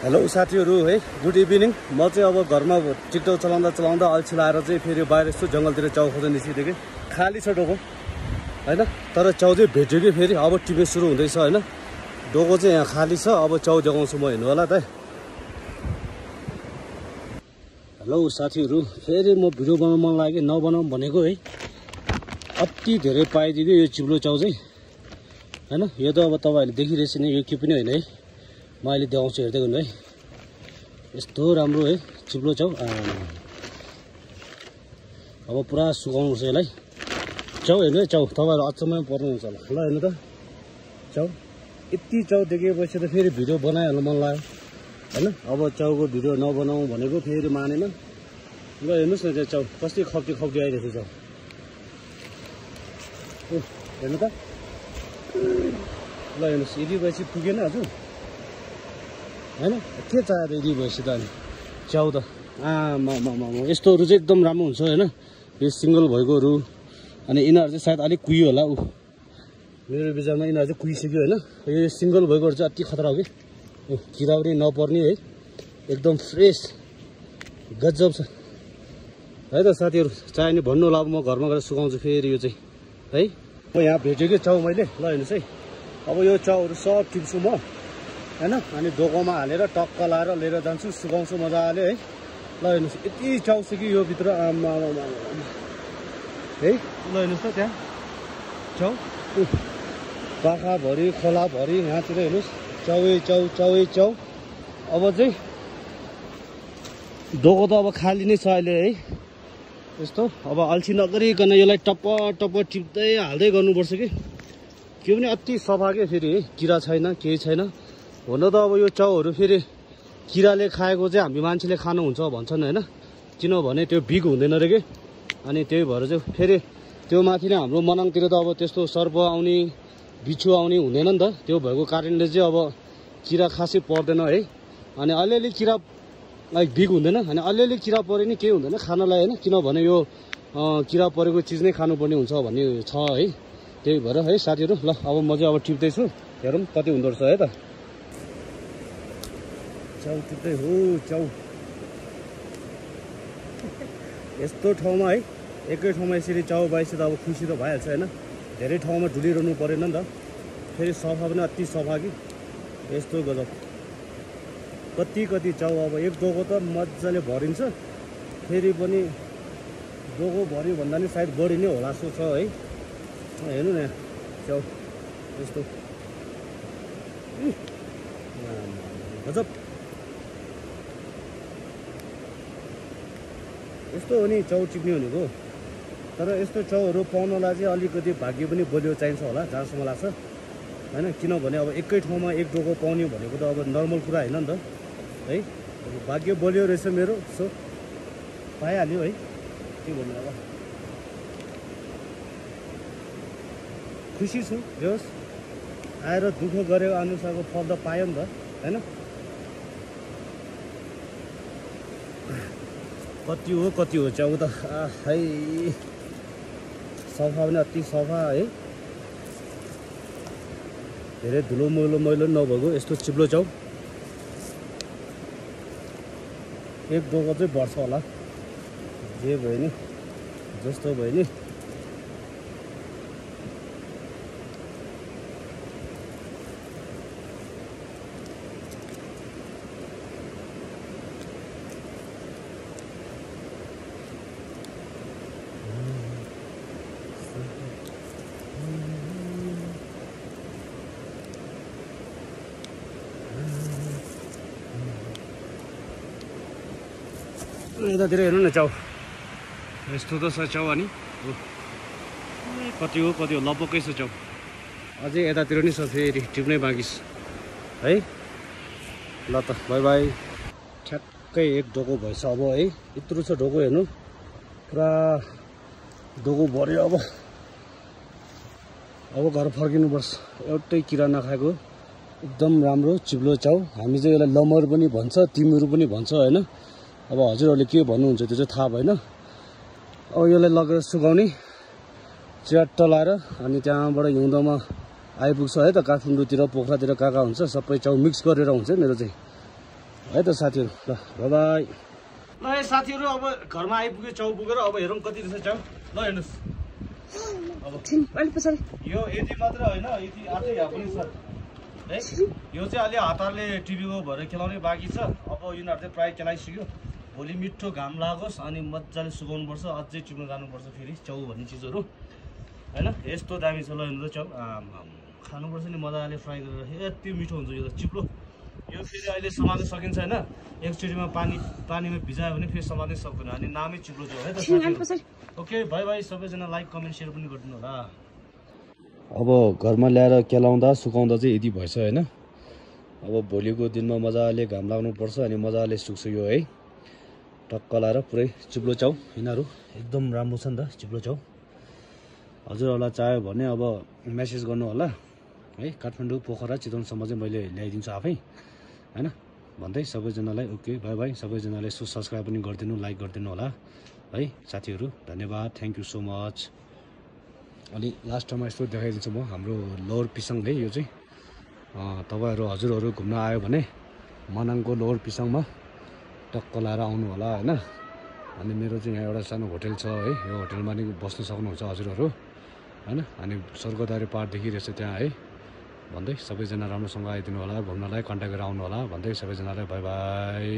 hello साथीहरु है good evening म चाहिँ अब घरमा टिकटक चलाउँदा अल्छी लाएर चाहिँ फेरि बाहिर यसो जंगलतिर चाउ खोज्न निस्किदिए कि खाली छ डोको हैन तर चाउ चाहिँ भेट्यो कि फेरि अब टिप्ने सुरु हुँदैछ हैन डोको चाहिँ यहाँ खाली छ अब चाउ जगाउँछु म हेर्नु होला त हेलो साथीहरु फेरि म भिडियो बनाउन मन लाग्यो नबनाउँ भनेको है अति धेरै पाइदियो यो चिप्लो चाउ चाहिँ हैन यो त अब तपाईहरुले देखिरहेछ नि यो के पनि हैन है म अहिले देखाउँछु हेर्दै गर्नु है यस्तो राम्रो है चिप्लो चाउ अब पुरा सुकाउनु पर्छ यसलाई चाउ हेर्नु है चाउ तपाईहरु अचम्मै पर्नुहुन्छ होला ल हेर्नु त चाउ यति चाउ देखेपछि त फेरि भिडियो बनाइहाल्नु मन लाग्यो हैन अब चाउको भिडियो नबनाऊ भनेको फेरि मानेन ल हेर्नुस् न त्यो चाउ कति खप्टी आइरहेको छ हेर्नु त ल हेर्नुस् यदि भएपछि पुगेन आज हैन के चाहिएर यदि भएपछि त अनि चाउ त यस्तोहरू चाहिँ एकदम राम्रो हुन्छ हैन यो सिंगल भएकोहरू अनि यिनीहरू चाहिँ सायद अलिक कुहियो होला मेरो विचारमा यिनीहरू चाहिँ कुहिसक्यो हैन यो सिंगल भएकोहरू चाहिँ अति खतरा हो कि किरा पनि नपर्ने है एकदम फ्रेस गजब छ है त साथीहरु चाहे नि भन्नु होला अब म घरमा गएर सुकाउँछु फेरि यो चाहिँ है म यहाँ भेट्यो कि चाउ मैले ल हेर्नुस् है अब यो चाउहरू सब टिप्छु म हैन अनि डोकोमा हालेर टक्क लाएर लिएर जान्छु सुकाउँछु मजाले है ल हेर्नुस् यति चाउ छ कि यो भित्र है ल हेर्नुस् त त्यहाँ चाउ पाखाभरि खोलाभरि यहाँतिर हेर्नुस् चाउ अब चाहिँ डोको त अब खाली नै छ अहिले है यस्तो अब अल्छी नगरिकन यसलाई टप्प टिप्दै हाल्दै गर्नुपर्छ कि पनि अति सफा के फेरि है किरा छैन केही छैन हुन त अब यो चाउहरू फेरि किराले खाएको चाहिँ हामी मान्छेले खानुहुन्छ भन्छन् हैन किनभने त्यो बिग हुँदैन रे के अनि त्यही भएर चाहिँ फेरि त्यो माथि नै हाम्रो मनाङतिर त अब त्यस्तो सर्प आउने बिछु आउने हुँदैन नि त त्यो भएको कारणले चाहिँ अब किरा खासै पर्दैन है अनि अलिअलि किरा लाइक बिग हुँदैन अनि अलिअलि किरा परे नि केही हुँदैन खानलाई हैन किनभने यो किरा परेको चिज नै खानुपर्ने हुन्छ भन्ने छ है त्यही भएर है साथीहरु ल अब म चाहिँ अब टिप्दै छु हेरौँ कति हुँदो रहेछ है त चाउ टिप्दै हो चाउ यस्तो ठाउँमा है एकै ठाउँमा यसरी चाउ पाएपछि त अब खुसी त भइहाल्छ हैन धेरै ठाउँमा ढुलिरहनु परेन नि त फेरि सफा पनि अति सफा कि यस्तो गजब कति चाउ अब एक डोको त मजाले भरिन्छ फेरि पनि डोको भर्यो भन्दा नि सायद बढी नै होला जस्तो छ है हेर्नु न चाउ यस्तो गजब यस्तो हो नि चाउ टिप्ने भनेको तर यस्तो चाउहरू पाउनलाई चाहिँ अलिकति भाग्य पनि बलियो चाहिन्छ होला जहाँसम्म लाग्छ हैन किनभने अब एकै ठाउँमा एक डोको पाउने भनेको त अब नर्मल कुरा हैन नि त है भाग्य बलियो रहेछ मेरो सो पाइहाल्यो है के भन्नु अब खुसी छु जोस् आएर दुःख गरेको अनुसारको फल त पायो नि त हैन कति हो चाउ त है सफा पनि अति सफा है धेरै धुलो मैलो नभएको यस्तो चिप्लो चाउ एक डोको चाहिँ बढ्छ होला जे भयो नि जस्तो भयो नि यतातिर हेर्नु न चाउ यस्तो त छ चाउ अनि कति हो लपक्कै छ चाउ अझै यतातिर नि छ फेरि टिप्नै बाँकी छ है ल त बाई ठ्याक्कै एक डोको भएछ अब है यत्रो छ डोको हेर्नु पुरा डोको भर्यो अब घर फर्किनुपर्छ एउटै किरा नखाएको एकदम राम्रो चिप्लो चाउ हामी चाहिँ यसलाई लमर पनि भन्छ तिमीहरू पनि भन्छ हैन अब हजुरहरूले के भन्नुहुन्छ त्यो चाहिँ थाहा भएन अब यसलाई लगेर सुकाउने च्याट्ट लाएर अनि त्यहाँबाट हिउँदोमा आइपुग्छ है त काठमाडौँतिर पोखरातिर कहाँ हुन्छ सबै चाउ मिक्स गरेर हुन्छ मेरो चाहिँ है त साथीहरू ल बाई ल है साथीहरू अब घरमा आइपुग्यो चाउ पुगेर अब हेरौँ कति रहेछ चाउ ल हेर्नुहोस् अब यो यति मात्र होइन यति आर्कै यहाँ पनि छ है यो चाहिँ अलि हतारले टिभीको भएर खेलाउने बाँकी छ अब यिनीहरू चाहिँ प्रायः खेलाइसक्यो भोलि मिठो घाम लागोस् अनि मजाले सुकाउनु पर्छ अझै टिप्नु जानुपर्छ फेरि चाउ भन्ने चिजहरू हैन यस्तो दामी छ ल हेर्नु चाउ खानुपर्छ नि मजाले फ्राई गरेर यति मिठो हुन्छ यो त चिप्लो यो फेरि अहिले समात्न सकिन्छ हैन एकचोटिमा पानीमा भिजायो भने फेरि समात्नै सक्दैन अनि नामै चिप्लो चाउ है त ओके बाई बाई सबैजना लाइक कमेन्ट सेयर पनि गरिदिनु होला अब घरमा ल्याएर केलाउँदा सुकाउँदा चाहिँ यदि भएछ हैन अब भोलिको दिनमा मजाले घाम लाग्नुपर्छ अनि मजाले सुक्छ यो है टक्क लाएर पुरै चिप्लो चाउ यिनीहरू एकदम राम्रो छ नि त चिप्लो चाउ हजुरहरूलाई चाह्यो भने अब मेसेज गर्नु होला है काठमाडौँ पोखरा चितवनसम्म चाहिँ मैले ल्याइदिन्छु आफै हैन भन्दै सबैजनालाई ओके बाई बाई सबैजनाले सब्सक्राइब पनि गरिदिनु लाइक गरिदिनु होला है साथीहरू धन्यवाद थ्याङ्क यू सो मच अनि लास्टमा यस्तो देखाइदिन्छु म हाम्रो लोवर पिसाङ है यो चाहिँ तपाईहरु हजुरहरू घुम्न आयो भने मनाङको लोवर पिसाङमा टक्क लाएर आउनु होला हैन अनि मेरो चाहिँ यहाँ एउटा सानो होटल छ है यो होटलमा नि बस्न सक्नुहुन्छ हजुरहरू हैन अनि स्वर्गद्वार पाहाड देखिरहेछ त्यहाँ है भन्दै सबैजना राम्रोसँग आइदिनु होला घुम्नलाई कन्ट्याक्ट गरेर आउनु होला भन्दै सबैजनालाई बाई बाई